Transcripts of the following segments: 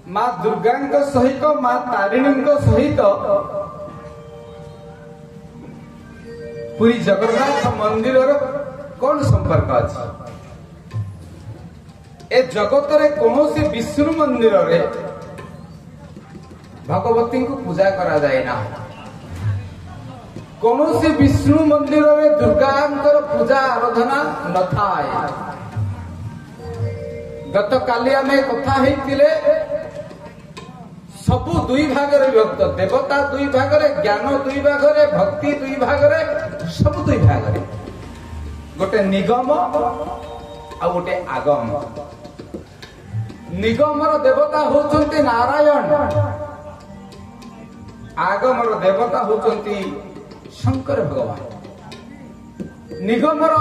माँ दुर्गा सहित माँ तारिणी सहित पुरी जगन्नाथ मंदिर कौन संपर्क अच्छे? ए जगत रे कौन विष्णु मंदिर रे भगवती को पूजा करा जाए ना। कौन विष्णु मंदिर रे दुर्गा पूजा आराधना न थाए। गत काली आमे कथा हेतिले सबु दुई भाग रे विभक्त, देवता दुई भाग रे, ज्ञान दुई भाग रे, भक्ति दुई भाग रे, सब दुई भाग रे। गोटे निगम आ गोटे आगम। निगमर देवता होचंती नारायण, आगमर देवता होचंती शंकर भगवान। निगमर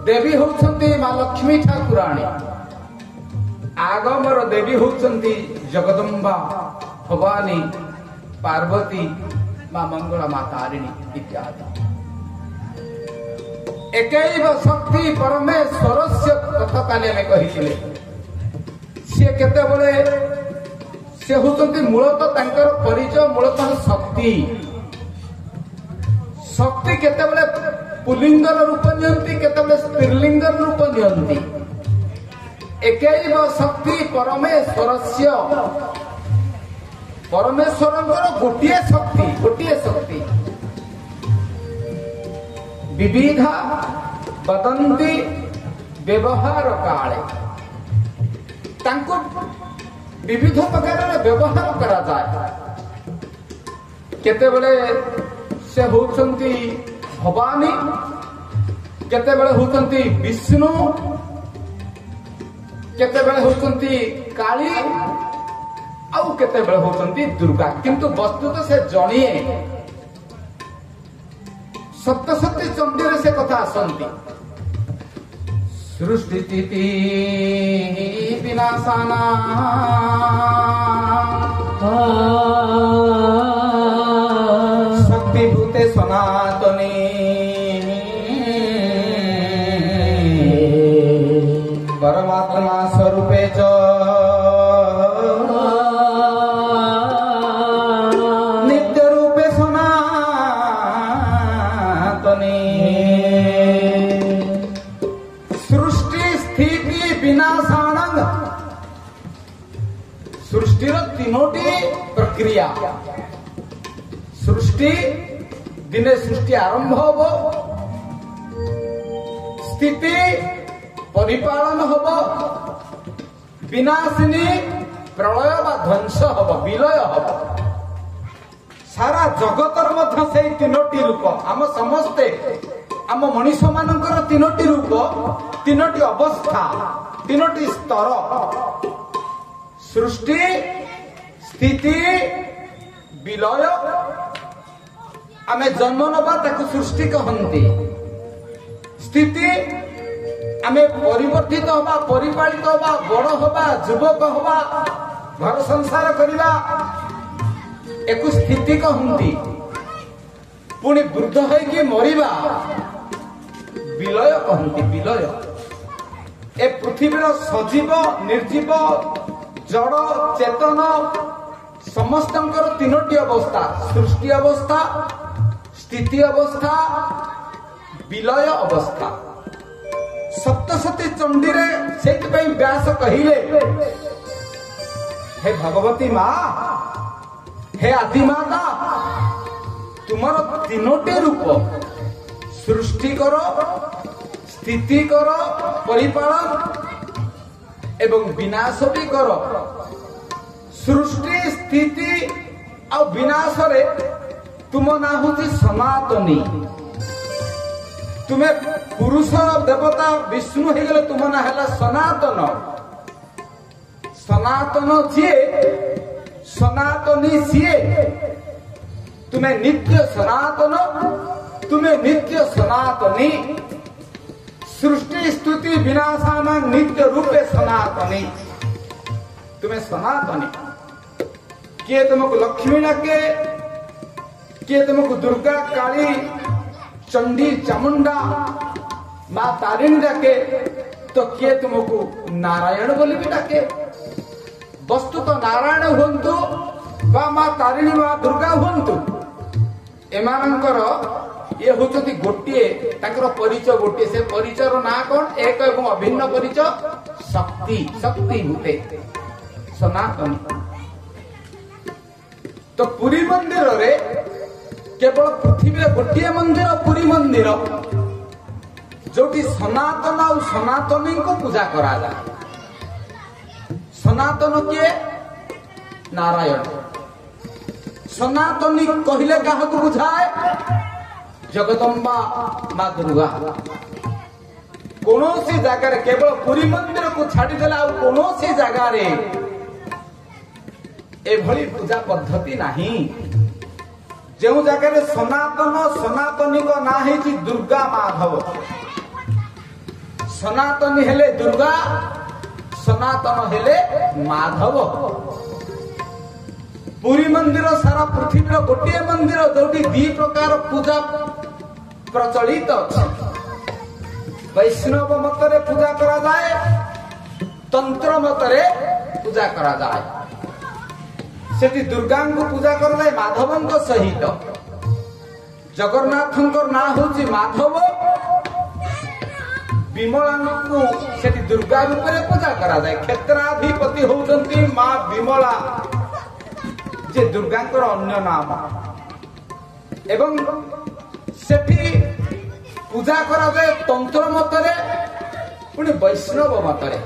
देवी होचंती मां लक्ष्मी ठाकुराणी, आगमर देवी होचंती जगदम्बा भवानी, पार्वती, मां मंगला, मां तारिणी इत्यादि। एकैव शक्ति परमेश्वरस्य कथा काले में कहिथिले। से केते बळे से होचंती मूलतः तांकर परिचय मूलतः शक्ति। शक्ति केते बळे पुल्लिंगर रूप नियंती, केते बळे स्त्रीलिंगर रूप नियंती। एकैव शक्ति परमेश्वरस्य, परमेश्वरंकर गोटिए शक्ति, गोटिए शक्ति। विविधा वदंती व्यवहार काले, तांको विविध प्रकार व्यवहार करा जाए। केतेबेले से होचंती भवानी, केतेबेले होचंती विष्णु, केतेबेले होचंती काली, आउ केतेबेले होचंती दुर्गा। किंतु वस्तुतः से जणिए सप्तशती चंडी रे से कथा आसंती। सृष्टि स्थिति विनाशाना शक्ति भूते सनातनी परमात्मा स्वरूपे च नित्य रूपे सनातनी। सृष्टि स्थिति विनाशानंग, सृष्टिर तीनोटी प्रक्रिया। सृष्टि दिने सृष्टि आरंभ होबो, स्थिति परिपालन होबो, विनाशिनी प्रलय बा ध्वंस होबो, विलय होबो। सारा जगतर मध्य से तीनोटी रूप। आम समस्ते आम मनीष मानकर तीनोटी रूप, तीनोटी अवस्था, तीनोटी स्तर। सृष्टि, स्थिति, विलय। आमे जन्म नबा ताकू सृष्टि कहंती। स्थिति आमे परिवर्तित होबा, परिपालित होबा, बड़ होबा, युवक होबा, घर संसार करिबा, एकु स्थिति कहंती। पुणी वृद्ध होइकी मरिबा, विलय कहंती। विलय ए पृथ्वीर सजीव निर्जीव जड़ चेतन समस्तंकर तीनोटी अवस्था, सृष्टि अवस्था, स्थिति अवस्था, विलय अवस्था। सप्तशती चंडी रे सेति व्यास कहिले, हे भगवती माँ, हे आदिमाता, तुमर तीनोटी रूप। सृष्टि करो, स्थिति करो, परिपालन एवं विनाश भी करो। सृष्टि स्थिति और विनाश रे तुम ना होती सनातनी। तुम्हें पुरुष देवता विष्णु हो गले, तुम ना है सनातन। सनातन जीए, सनातनी सीए। तुम्हें नित्य सनातन, तुम्हें नित्य सनातनी। सृष्टि स्तुति विनाशाना नित्य रूपे सनातनी। तुम्हें सनातनी। किए तुमको लक्ष्मी डाके, किए तुमको दुर्गा, काली, चंडी, चामुंडा, ମା ତାରିଣୀ ଡାକେ ତ କିଏ ତୁମକୁ ନାରାୟଣ ବୋଲି ବି ଡାକେ। ବସ୍ତୁତ ନାରାୟଣ ହୁଅନ୍ତୁ ବା ମା ତାରିଣୀ ମା ଦୁର୍ଗା ହୁଅନ୍ତୁ, ଏମାନଙ୍କର ଇଏ ହଉଛନ୍ତି ଗୋଟିଏ, ତାଙ୍କର ପରିଚୟ ଗୋଟିଏ। ସେ ପରିଚୟର ନାଁ କଣ? ଏକ ଏବଂ ଅଭିନ୍ନ ପରିଚୟ ଶକ୍ତି। ଶକ୍ତି ଭୂତେ ସନାତନ। ତ ପୁରୀ ମନ୍ଦିରରେ କେବଳ ପୃଥିବୀରେ ଗୋଟିଏ ମନ୍ଦିର, ପୁରୀ ମନ୍ଦିର, ଯୋଉଠି ସନାତନ ଆଉ ସନାତନୀଙ୍କୁ ପୂଜା କରାଯାଏ। ସନାତନ କିଏ? ନାରାୟଣ। ସନାତନୀ କହିଲେ କାହାକୁ ବୁଝାଏ? ଜଗଦମ୍ବା ମା ଦୁର୍ଗା। କୌଣସି ଜାଗାରେ, କେବଳ ପୁରୀ ମନ୍ଦିରକୁ ଛାଡ଼ିଦେଲେ ଆଉ କୌଣସି ଜାଗାରେ ଏଭଳି ପୂଜା ପଦ୍ଧତି ନାହିଁ। ଯେଉଁ ଜାଗାରେ ସନାତନ, ସନାତନୀଙ୍କ ନାଁ ହେଇଛି ଦୁର୍ଗା ମାଧବ। ସନାତନୀ ହେଲେ ଦୁର୍ଗା, ସନାତନ ହେଲେ ମାଧବ। ପୁରୀ ମନ୍ଦିର ସାରା ପୃଥିବୀର ଗୋଟିଏ ମନ୍ଦିର ଯୋଉଠି ଦି ପ୍ରକାର ପୂଜା ପ୍ରଚଳିତ ଅଛି। ବୈଷ୍ଣବ ମତରେ ପୂଜା କରାଯାଏ, ତନ୍ତ୍ର ମତରେ ପୂଜା କରାଯାଏ। ସେଠି ଦୁର୍ଗାଙ୍କୁ ପୂଜା କରାଯାଏ ମାଧବଙ୍କ ସହିତ। ଜଗନ୍ନାଥଙ୍କ ନାଁ ହଉଛି ମାଧବ, ବିମଳାଙ୍କୁ ସେଠି ଦୁର୍ଗା ରୂପରେ ପୂଜା କରାଯାଏ। କ୍ଷେତ୍ରାଧିପତି ହଉଛନ୍ତି ମା ବିମଳା, ଯେ ଦୁର୍ଗାଙ୍କର ଅନ୍ୟ ନାମ। ଏବଂ ସେଠି ପୂଜା କରାଯାଏ ତନ୍ତ୍ର ମତରେ, ପୁଣି ବୈଷ୍ଣବ ମତରେ।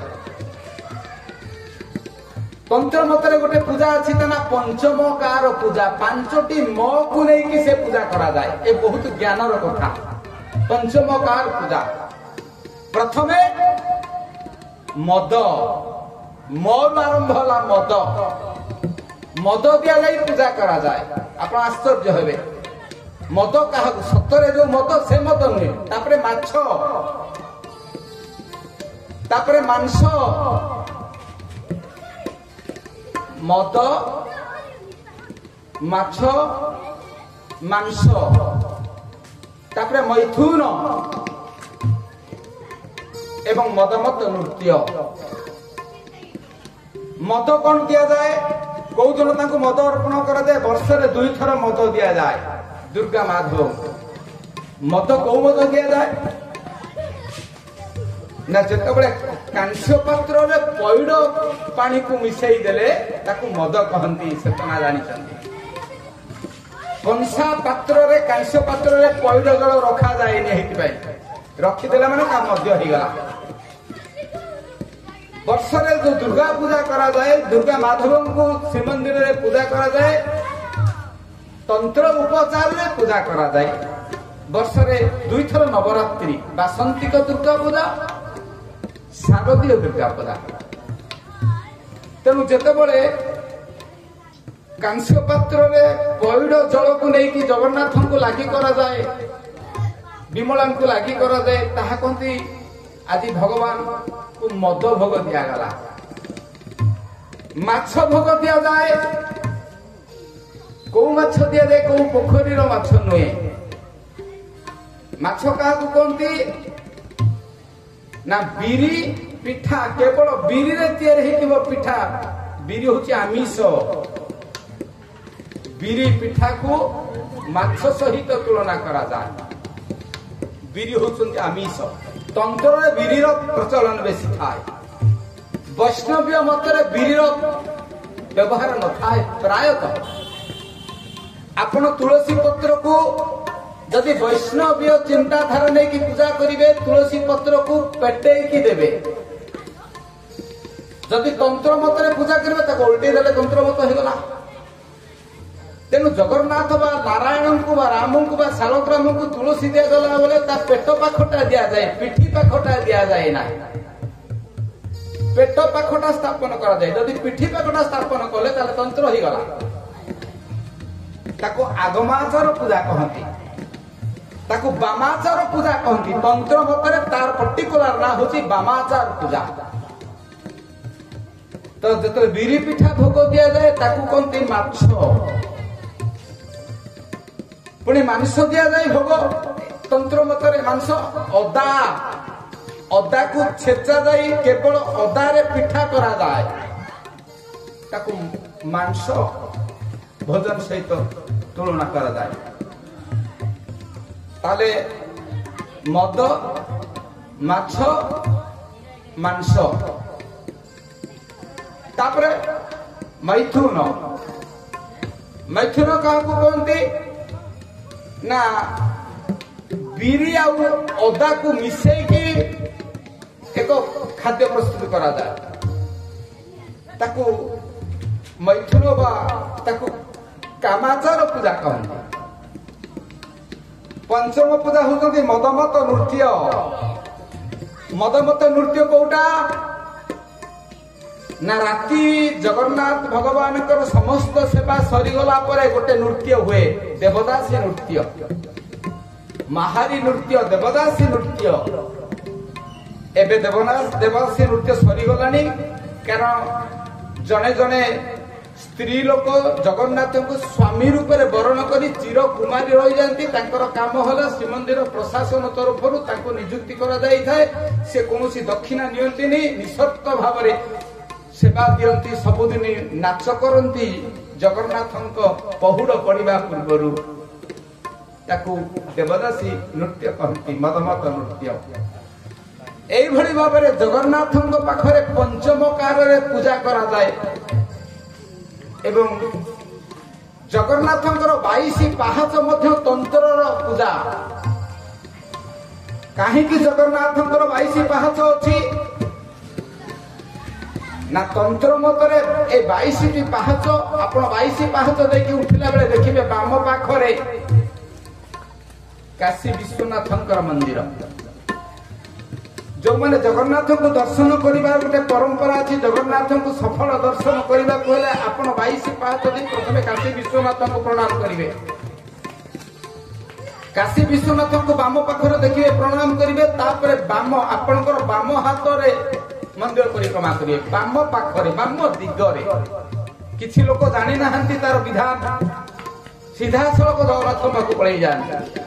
ତନ୍ତ୍ର ମତରେ ଗୋଟେ ପୂଜା ଅଛି, ତା ନା ପଞ୍ଚମକାର ପୂଜା। ପାଞ୍ଚଟି ମକୁ ନେଇକି ସେ ପୂଜା କରାଯାଏ। ଏ ବହୁତ ଜ୍ଞାନର କଥା। ପଞ୍ଚମକାର ପୂଜା। ପ୍ରଥମେ ମଦ, ମରୁ ଆରମ୍ଭ ହେଲା ମଦ। ମଦ ଦିଆଯାଇ ପୂଜା କରାଯାଏ। ଆପଣ ଆଶ୍ଚର୍ଯ୍ୟ ହେବେ, ମଦ କାହାକୁ? ସତରେ ଯୋଉ ମଦ ସେ ମଦ ନୁହେଁ। ତାପରେ ମାଛ, ତାପରେ ମାଂସ। ମଦ, ମାଛ, ମାଂସ, ତାପରେ ମୈଥୁନ ଏବଂ ମଦମତ ନୃତ୍ୟ। ମଦ କଣ ଦିଆଯାଏ? କୋଉ ଦିନ ତାଙ୍କୁ ମଦ ଅର୍ପଣ କରାଯାଏ? ବର୍ଷରେ 2 ଥର ମଦ ଦିଆଯାଏ ଦୁର୍ଗା ମାଧବ। ମଦ କୋଉ ମଦ ଦିଆଯାଏ ନା, ଯେତେବେଳେ କାଂସ୍ୟ ପାତ୍ରରେ ପଇଡ ପାଣିକୁ ମିଶେଇ ଦେଲେ ତାକୁ ମଦ କହନ୍ତି। ସେତନା ଜାଣିଛନ୍ତି? କଂସା ପାତ୍ରରେ, କାଂସ୍ୟ ପାତ୍ରରେ ପଇଡ ଜଳ ରଖାଯାଏନି, ହେଇଥିପାଇଁ ରଖିଦେଲେ ମାନେ ତା ମଧ୍ୟ ହେଇଗଲା। ବର୍ଷରେ ଯୋଉ ଦୁର୍ଗା ପୂଜା କରାଯାଏ, ଦୁର୍ଗା ମାଧବଙ୍କୁ ଶ୍ରୀମନ୍ଦିରରେ ପୂଜା କରାଯାଏ, ତନ୍ତ୍ର ଉପଚାରରେ ପୂଜା କରାଯାଏ। ବର୍ଷରେ 2 ଥର ନବରାତ୍ରି, ବାସନ୍ତିକ ଦୁର୍ଗା ପୂଜା, ଶାରଦୀୟ ଦୁର୍ଗା ପୂଜା। ତେଣୁ ଯେତେବେଳେ କାଂସ୍ୟ ପାତ୍ରରେ ପଇଡ ଜଳକୁ ନେଇକି ଜଗନ୍ନାଥଙ୍କୁ ଲାଗି କରାଯାଏ, ବିମଳାଙ୍କୁ ଲାଗି କରାଯାଏ, ତାହା କହନ୍ତି ଆଜି ଭଗବାନଙ୍କୁ ମଦ ଭୋଗ ଦିଆଗଲା। ମାଛ ଭୋଗ ଦିଆଯାଏ। କୋଉ ମାଛ ଦିଆଯାଏ? କୋଉ ପୋଖରୀର ମାଛ ନୁହେଁ। ମାଛ କାହାକୁ କହନ୍ତି ନା, ବିରି ପିଠା। କେବଳ ବିରିରେ ତିଆରି ହେଇଥିବ ପିଠା। ବିରି ହଉଛି ଆମିଷ। ବିରି ପିଠାକୁ ମାଛ ସହିତ ତୁଳନା କରାଯାଏ। ବିରି ହଉଛନ୍ତି ଆମିଷ। ତନ୍ତ୍ରରେ ବିରିର ପ୍ରଚଳନ ବେଶୀ ଥାଏ। ବୈଷ୍ଣବୀୟ ମତରେ ବିରିର ବ୍ୟବହାର ନଥାଏ ପ୍ରାୟତଃ। ଆପଣ ତୁଳସୀ ପତ୍ରକୁ ଯଦି ବୈଷ୍ଣବୀୟ ଚିନ୍ତାଧାରା ନେଇକି ପୂଜା କରିବେ, ତୁଳସୀ ପତ୍ରକୁ ପେଟେଇକି ଦେବେ। ଯଦି ତନ୍ତ୍ର ମତରେ ପୂଜା କରିବେ, ତାକୁ ଓଲଟେଇ ଦେଲେ ତନ୍ତ୍ର ମତ ହେଇଗଲା। ତେଣୁ ଜଗନ୍ନାଥ ବା ନାରାୟଣଙ୍କୁ ବା ରାମଙ୍କୁ ବା ଶାଳଗ୍ରାମଙ୍କୁ ତୁଳସୀ ଦିଆଗଲା ବେଳେ ତା ପେଟ ପାଖଟା ଦିଆଯାଏ, ପିଠି ପାଖଟା ଦିଆଯାଏ ନାହିଁ। ପେଟ ପାଖଟା ସ୍ଥାପନ କରାଯାଏ। ଯଦି ପିଠି ପାଖଟା ସ୍ଥାପନ କଲେ ତାହେଲେ ତନ୍ତ୍ର ହେଇଗଲା। ତାକୁ ଆଗମାଚର ପୂଜା କହନ୍ତି, ତାକୁ ବାମାଚାର ପୂଜା କହନ୍ତି। ତନ୍ତ୍ର ମତରେ ତାର ପର୍ଟିକୁଲାର ନାଁ ହଉଛି ବାମାଚାର ପୂଜା। ତ ଯେତେବେଳେ ବିରି ପିଠା ଭୋଗ ଦିଆଯାଏ ତାକୁ କହନ୍ତି ମାଛ। ପୁଣି ମାଂସ ଦିଆଯାଏ ଭୋଗ। तंत्र मतरे मांस अदा अदा को छेचा जाई केवल अदारे पिठा करा जाए ताकू मांस भोजन सहित तुलना करा जाए ताले मद माछ मांस तापरे मैथुन मैथुन क्या कहते ना बिरी अदा को मिसेकी एक खाद्य प्रस्तुत करा जाए ताकू मैथुन बा ताकू कामाचार पूजा कहते पंचम पूजा होती मदमत नृत्य मदमत नृत्य कोटा ना राति जगन्नाथ भगवान समस्त सेवा सरीगला परे गोटे नृत्य हुए देवदासी नृत्य महारी नृत्य देवदासी नृत्य एबे देवदासी नृत्य सरीगलानी कारण जने जने स्त्री लोक जगन्नाथ को स्वामी रूप में वरण कर चिर कुमारी रही जाती काम है श्रीमंदिर प्रशासन तरफ नियुक्ति करा जाई थाए से कौन दक्षिणा नियंती निशर्त भाव सेवा दियंती सबुदिन नाच करती जगन्नाथ पहुड़ पड़ा पूर्वर ताकू देवदासी नृत्य कहती मदमत नृत्य एभली भाव जगन्नाथ पाखरे पंचम कार पूजा करा जाए एवं जगन्नाथ 22 पाहाच तंत्र पूजा कहीं जगन्नाथ 22 पाहाच अच्छी ना तंत्र मतरे ए 22 पाहाच आप 22 पाहाच देखिए उठिला बेले देखिए बाम पाखरे काशी विश्वनाथ मंदिर जो मैंने जगन्नाथ को दर्शन करने गोटे परंपरा अच्छी जगन्नाथ को सफल दर्शन करने आप 22 पाहाच प्रथम काशी विश्वनाथ को प्रणाम करेंगे काशी विश्वनाथ को बाम पाखर देखिए प्रणाम करेंगे बाम आपणकर बाम हाथ में मंदिर परिक्रमा करेंगे बाम पाखरे बाम दिगरे किछि लोक जानी ना तार विधान सीधा सड़क जगन्नाथ पाखु पड़े जाते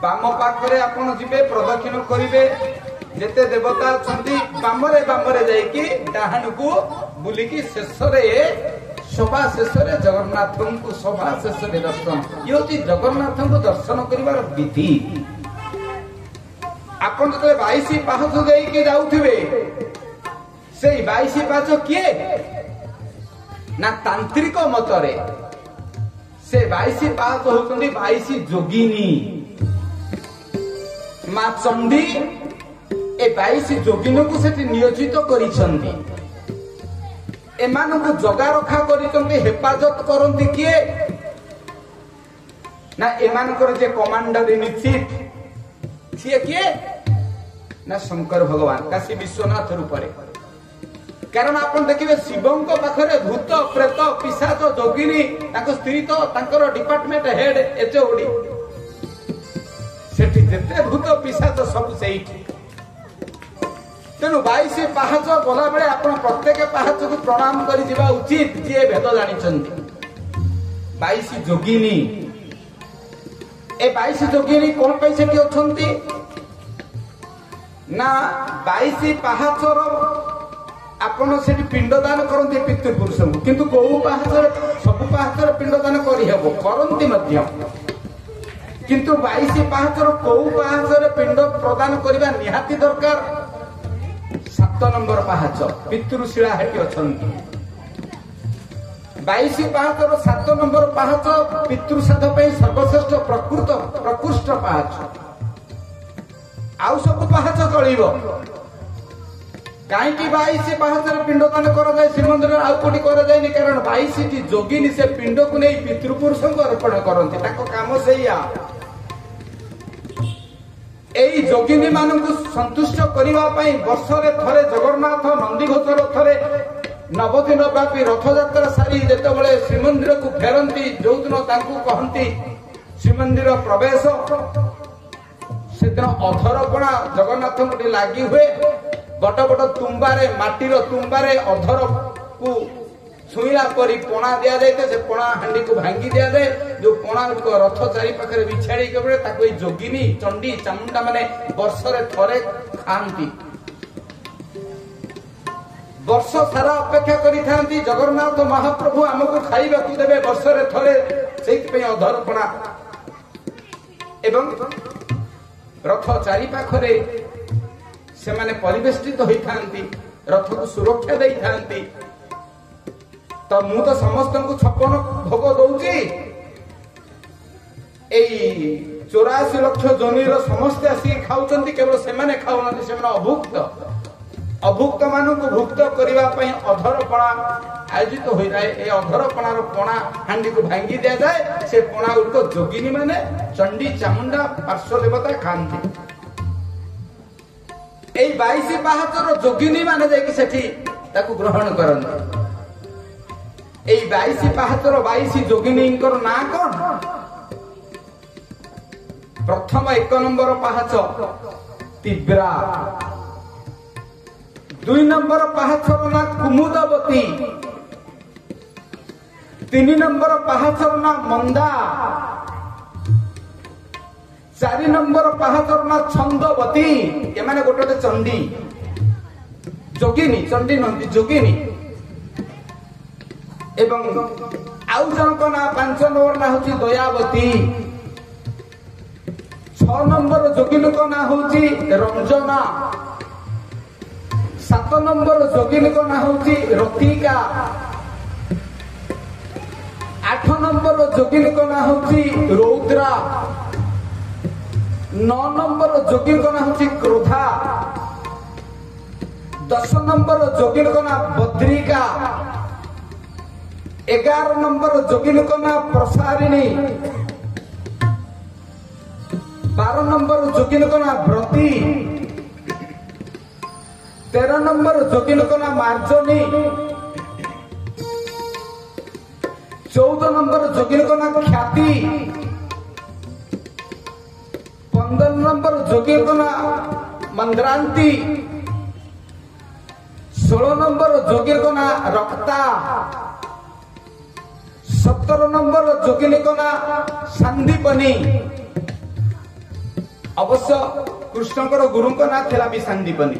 बाम पाखरे आपण जिबे प्रदक्षिण करिवे जेते देवता अछंती बामरे बामरे जाईकी डाहन को बुलिकी शेषरे सभा शेषरे जगन्नाथ को सभा शेषरे दर्शन ये होती जगन्नाथ को दर्शन करिवार विधि आपण जते 22 पाहच जाईकी जाउथिबे सेई 22 पाहच किए ना तांत्रिक मतरे से 22 पाहच होतंदी 22 जोगिनी माँ चंडी ए 22 जोगिन को से नियोजित करिसंती एमान को जगा रखा करिसंती हेफाजत करंती किए ना एमान कर जे कमांडर इन चीफ सिए किए ना शंकर भगवान काशी विश्वनाथ रूप रे कारण आपण देखिबे शिवं को पाखरे भूत प्रेत पिशाच जोगिनी ताको स्त्री तो तांकर डिपार्टमेंट हेड एचओडी सेठी जेते भूत पिशाच सब सेठी तेनु 22 पाहाच गला बेले आपण प्रत्येक पाहाच को प्रणाम करि दिबा उचित जे भेद जानि छंती 22 जोगिनी ए 22 जोगिनी कोन पई सेठी अछंती ना 22 पाहाचर आपण सेठी पिंडदान करंती पितृपुरुष को किंतु को पाहाचर सब पाहाचर पिंडदान करि हेबो करंती मध्य किंतु 22 पाहाचर को पाहाचर पिंड प्रदान करबा निहाती दरकार 7 नंबर पाहाच पितृशिला हेटी अछंती 22 पाहाचर 7 नंबर पाहाच पितृसाध पे सर्वश्रेष्ठ प्रकृष्ट पाहाच आउ सब पाहाच चलिबो काई की 22 पाहाचर पिंडदान करा जाय श्रीमंदिर आउ कोटी करा जाय नि कारण 22 टी जोगिनी से पिंड को नै पितृपुरुष को अर्पण करंती ताको काम सेया एई जोगिनी मानकु संतुष्ट करिवा पई वर्षरे थरे जगन्नाथ नंदीघोषर थरे 9 दिन व्यापी रथ यात्रा सारी जेते बळे श्रीमंदिर को फेरंती जो दिन तांकु कहंती श्रीमंदिर प्रवेश सेदिन अधरपणा जगन्नाथ को लागी हुए बड़ बड़ तुम्बारे माटीर तुम्बारे अधर को छुईला परी पणा दिया जाए से पणा हांडी को भांगी दिया जाए जो पणा को रथ चारि पाखरे बिछाड़ी के ताको जोगिनी चंडी चामुंडा माने वर्ष रे थरे खांती वर्ष सारा अपेक्षा करी थांती जगन्नाथ महाप्रभु हमको खाइबा को देबे वर्ष रे थरे सेति पे अधरपणा एवं रथ चारि पाखरे से माने परिवेष्टित होई थांती रथ को सुरक्षा देई थांती तो मु तो समस्त को 56 भोग दौची 84 लक्ष जोनीर समस्त आसी खाउचंती केवल से माने खाउनती से माने अभुक्त मानू को भुक्त करने अधरपणा आयोजित हो जाए। ए अधरपणार पणा हांडी को भांगी दिया जाए से पणा गुड़िक जोगिनी माने चंडी चामुंडा पार्श्व देवता खाती। 22 पाहाचर जोगिनी माने जाके सेठी ताकू ग्रहण करन। 22 पाहाचर 22 जोगिनी ना कौन? प्रथम 1 नंबर पाहाच तीव्रा, 2 नंबर पाहाचर ना कुमुदवती, 3 नंबर पाहाचर ना मंदा, 4 नंबर पाहाचर ना छंदवती। ये माने गोटे चंडी जोगिनी, चंडी नंदी जोगिनी एवं आउ जनक ना 5 नंबर ना होची दयावती, 6 नंबर जोगिनी को ना होची रंजना, 7 नंबर जोगिनी को ना होची रतिका, 8 नंबर जोगिनी को ना होची रौद्रा, 9 नंबर जोगिनी को ना होची क्रोधा, 10 नंबर जोगिनी को ना बद्रिका, 11 नंबर जोगिनी को ना प्रसारिणी, 12 नंबर जोगिनी को ना व्रती, 13 नंबर जोगिनी को ना मार्जनी, 14 नंबर जोगिनी को ना ख्याति, 15 नंबर जोगिनी को ना मंद्रांती, 16 नंबर जोगिनी को ना रक्ता, 17 नंबर जोगिनी को ना संदीपनी। अवश्य कृष्णकर गुरु को ना थिला भी संदीपनी।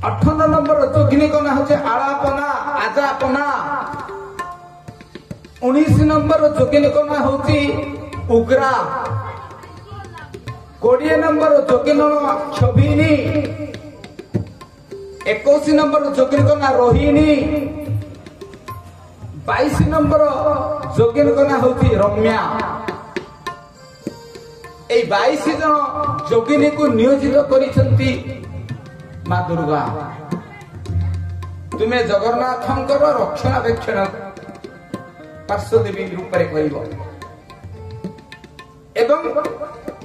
18 नंबर जोगिनी को ना होचे आलापना आजापना। 19 नंबर जोगिनी को ना होची उग्रा। 20 नंबर जोगिनी क्षोभिनी। 21 नंबर जोगिनी को ना रोहिणी। 22 नंबर जोगिनी को ना होची रम्या। 22 जन जोगिनी को नियोजित करिसंती मां दुर्गा। तुम्हें जगन्नाथंकर रक्षणाबेक्षण पार्श्वदेवी रूप में करिब एवं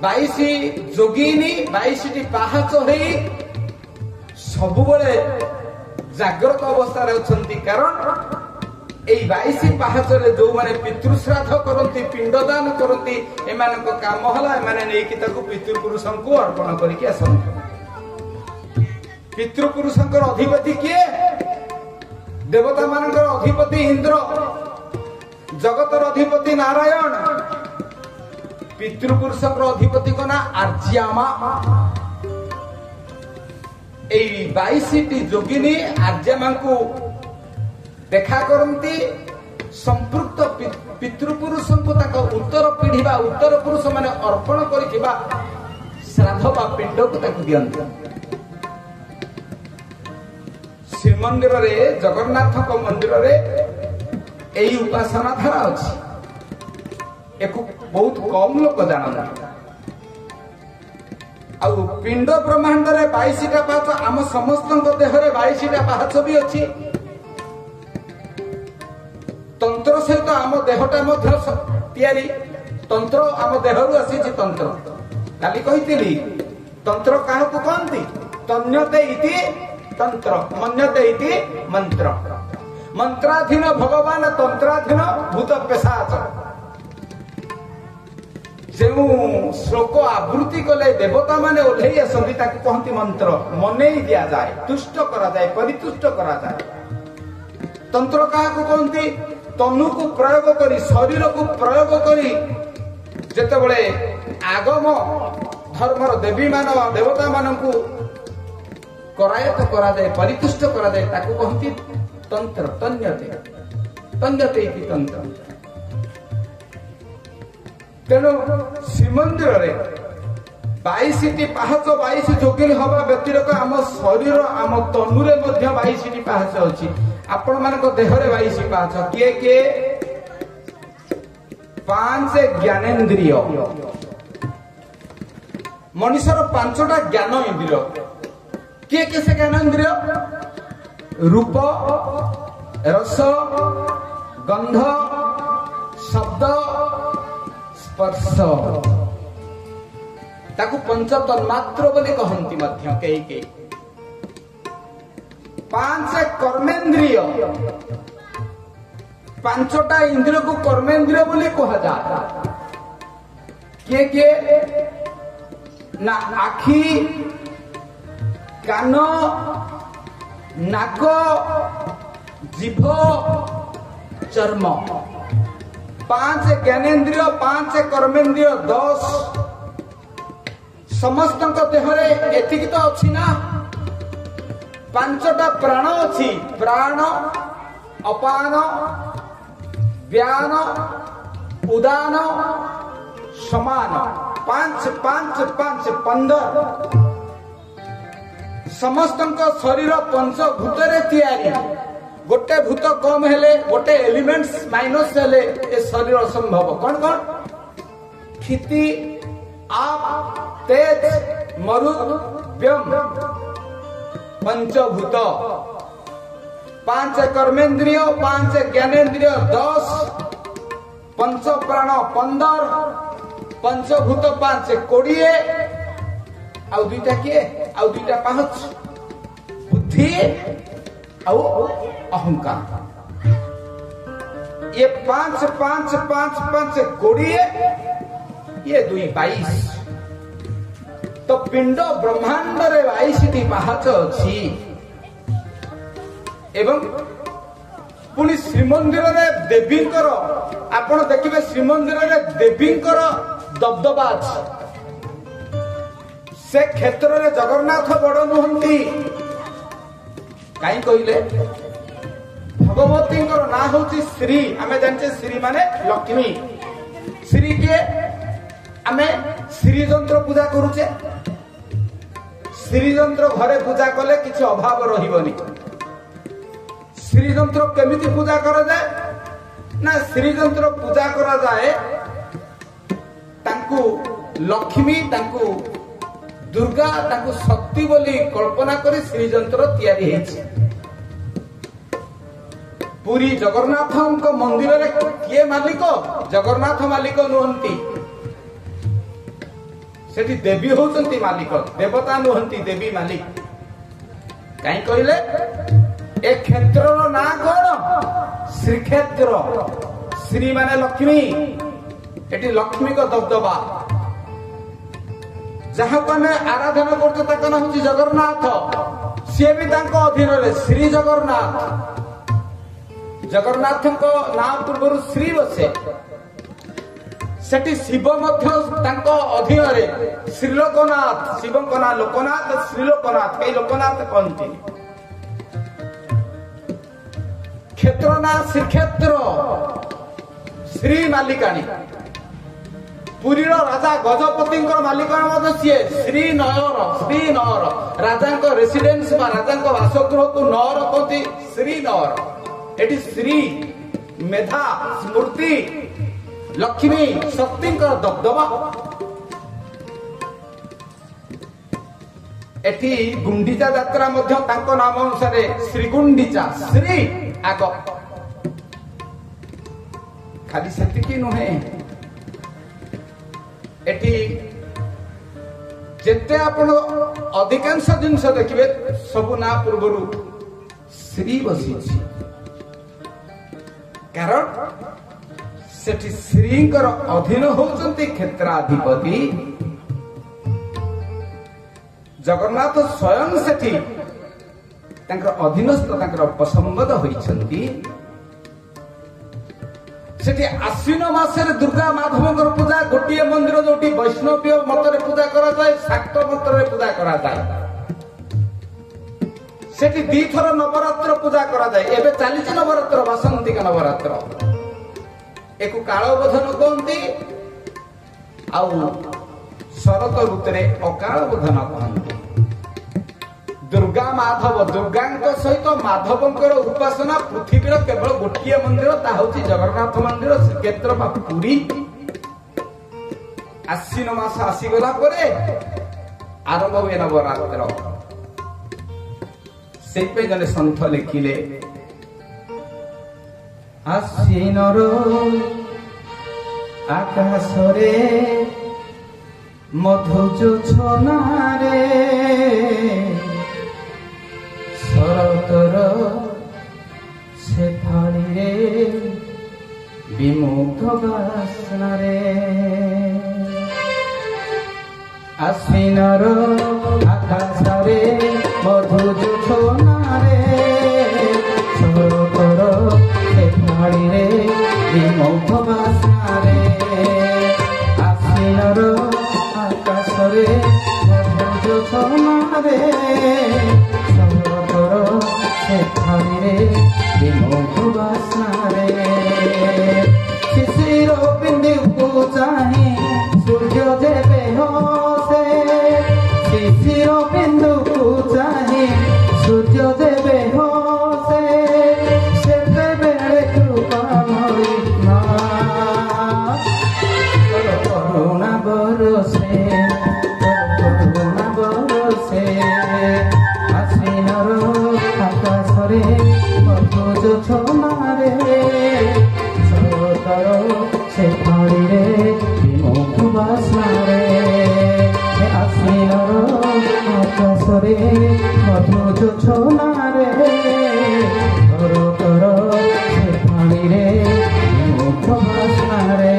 22 जोगिनी 22 पाहाच होई सबुबले जागृत अवस्था रहउछंती। कारण ए 22 पाहाचरे जो माने पितृश्राद्ध करती पिंडदान करती एमान को काम हला एमाने नै कि ताको पितृपुरुषन को अर्पण करिके आसन। पितृपुरुषंकर अधिपति किए? देवता मानकर अधिपति इंद्र, जगतर अधिपति नारायण, पितृपुरुषंकर अधिपति को ना आर्यामा। ए 22 जोगिनी आर्यामा को देखा करती संपृक्त पितृपुरुष को उत्तर पीढ़ी बा उत्तर पुरुष माने अर्पण करिथिबा श्राद्ध बा पिंड को ताकु दियंती। श्रीमंदिर रे जगन्नाथ को मंदिर रे एई उपासना धारा अछि। एको बहुत कम लोक जानନ୍ତି। आ पिंड ब्रह्मांड रे 22टा पाहाच आम समस्त देह रे 22टा पाहाच भी अछि। तंत्र सहित आम देहटा मध्य तैयारी। तंत्र आम देहरु आसी तंत्र। काली कहितली तंत्र काहकु कहंती? तन्यते इति तंत्र, मन्यते इति मंत्र। मंत्राधीन भगवान, तंत्राधीन भूत पेशाच। जो श्लोक आवृत्ति कले देवता माने ओल्हेई आसंती ताकु कहंती मंत्र। मनेई दिया जाए, तुष्ट करा जाए, परितुष्ट करा जाए। तंत्र क्या कहते तनु को प्रयोग करी शरीर को प्रयोग करी जेतेबळे आगम धर्मर देवी मान देवता मानकु करायत करा जाए परितुष्ट करा जाए ताकू कहती तंत्र तन्यते तन्यते इति तंत्र। तेणु श्रीमंदिर रे 22टी पाहाच 22 जोगिनी हवा व्यतिरेक आम शरीर आम तनुरे मध्य 22टी पाहाच अछि। आपण मानक देहरे 22 पाहाच किए किए 5 ज्ञानेन्द्रिय मनुष्यर 5टा ज्ञान इंद्रिय किए किए से ज्ञानेन्द्रिय रूप रस गंध शब्द स्पर्श ताकू पंच तन्मात्र बोली कहती मध्य कई कई 5 कर्मेन्द्रिय 5टा इंद्रिय को कर्मेन्द्रिय बोली कहा जाता किए किए ना आखि कान नाक जीभ चर्म 5 ज्ञानेन्द्रिय 5 कर्मेन्द्रिय 10 समस्त देहरे एतिक तो अच्छी ना 5टा प्राण अच्छी प्राण अपान व्यान उदान समान 5 5 5 15 समस्त शरीर पंचभूत तैयारी गोटे भूत कम हेले गोटे एलिमेंट्स माइनस हेले ए शरीर असंभव कौन कौन क्षिति आप तेज मरु व्योम पंचभूत 5 कर्मेन्द्रिय 5 ज्ञानेन्द्रिय 10 पंच प्राण 15 पंचभूत 5 20 आउ दुईटा किए आउ दुईटा पाहच बुद्धि आउ अहंकार ये 5 5 5 5 20 ये 2 22 तो पिंड ब्रह्मांड रे 22टी पाहाच अछि एवं पुणी श्रीमंदिर रे देवींकर आपण देखिबे श्रीमंदिर रे देवींकर दबदबा अछि से क्षेत्र रे जगन्नाथ बड़ नुहंती काई कहिले भगवती ना होची श्री आमे जानचे श्री माने लक्ष्मी श्री के आमे श्री यंत्र पूजा करूचे श्री यंत्र घरे पूजा कले किछि अभाव रहिबनी श्री यंत्र केमिति पूजा करा जाए ना श्री यंत्र पूजा करा जाए तांकु लक्ष्मी तांकु दुर्गा तांकु शक्ति बोली कल्पना करी श्री यंत्र तैयारी हेछि पुरी जगन्नाथ मंदिर रे किए मालिक जगन्नाथ मालिक नुहंती सेठी देवी होचंती मालिक देवता नुहंती देवी मालिक काई कहले ए क्षेत्र रो ना कोन श्री क्षेत्र श्री माने लक्ष्मी एटी लक्ष्मी को दबदबा जहां को हमें आराधना करते ताका ना होची जगन्नाथ से भी तांको अधीन रे श्री जगन्नाथ जगन्नाथ को ना पूर्व श्री बसे सेठी शिव मध्य तांको अधीन रे श्रीलोकनाथ शिव को ना लोकनाथ श्रीलोकनाथ कई लोकनाथ कहती क्षेत्र ना श्रीक्षेत्र श्री मालिकाणी पुरी राजा गजपति मालिक सी श्री नयर राजा रेसिडेन्स राजा बासगृह को नयर कहती श्री नयर एटी श्री मेधा स्मृति लक्ष्मी शक्ति दबदबा एटी गुंडीचा यात्रा नाम अनुसार श्री गुंडीचा श्री आग खाली सेतिकी नुहे एटी जेते आपण अधिकांश जिनस देखिबे सबु ना पूर्वरु श्री बसी कारण सेठी श्रींकर अधीन होचंती क्षेत्राधिपति जगन्नाथ स्वयं सेठी अधीनस्थ उपसंबद होती सेठी आश्विन मासरे दुर्गा माधव पूजा गोटे मंदिर जो वैष्णवीय मत पूजा करा जाए शाक्त मत पूजा करा जाए सेठी दी थर नवरात्र पूजा करा जाए एबे चली नवरात्र वासंतिक नवरात्र एक कालबोधन कहती आउ शरत ऋतुरे अकाल बोधन कहती दुर्गा माधव दुर्गा सहित माधव उपासना पृथ्वी केवल गोटे मंदिर ता हूँ जगन्नाथ मंदिर श्रीक्षेत्र पुरी आश्विन मास आसीगला आरंभ हुए नवरात्र से जने सन्थ लिखिले आश्विन आकाशरे मधु जोछनारे शरतर से थाली रे विमुग्ध बासना रे आश्विनर आकाशरे मधु जोछनारे शरतर से थाली रे विमुग्ध बासना रे आश्विनर आकाशरे मधु जोछनारे शिशिर बिंदु को चाहे सूर्य देवे हो से शिशिर बिंदु को चाहे सूर्य देवे हो से बेले कृपा करुणा बरसे करुणा बरसे आश्विनर आकाशरे मधु जोछनारे शरतर से थाली रे विमुग्ध बासना रे आश्विनर आकाशरे मधु जोछनारे शरतर से थाली रे विमुग्ध बासना रे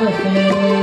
Namaste.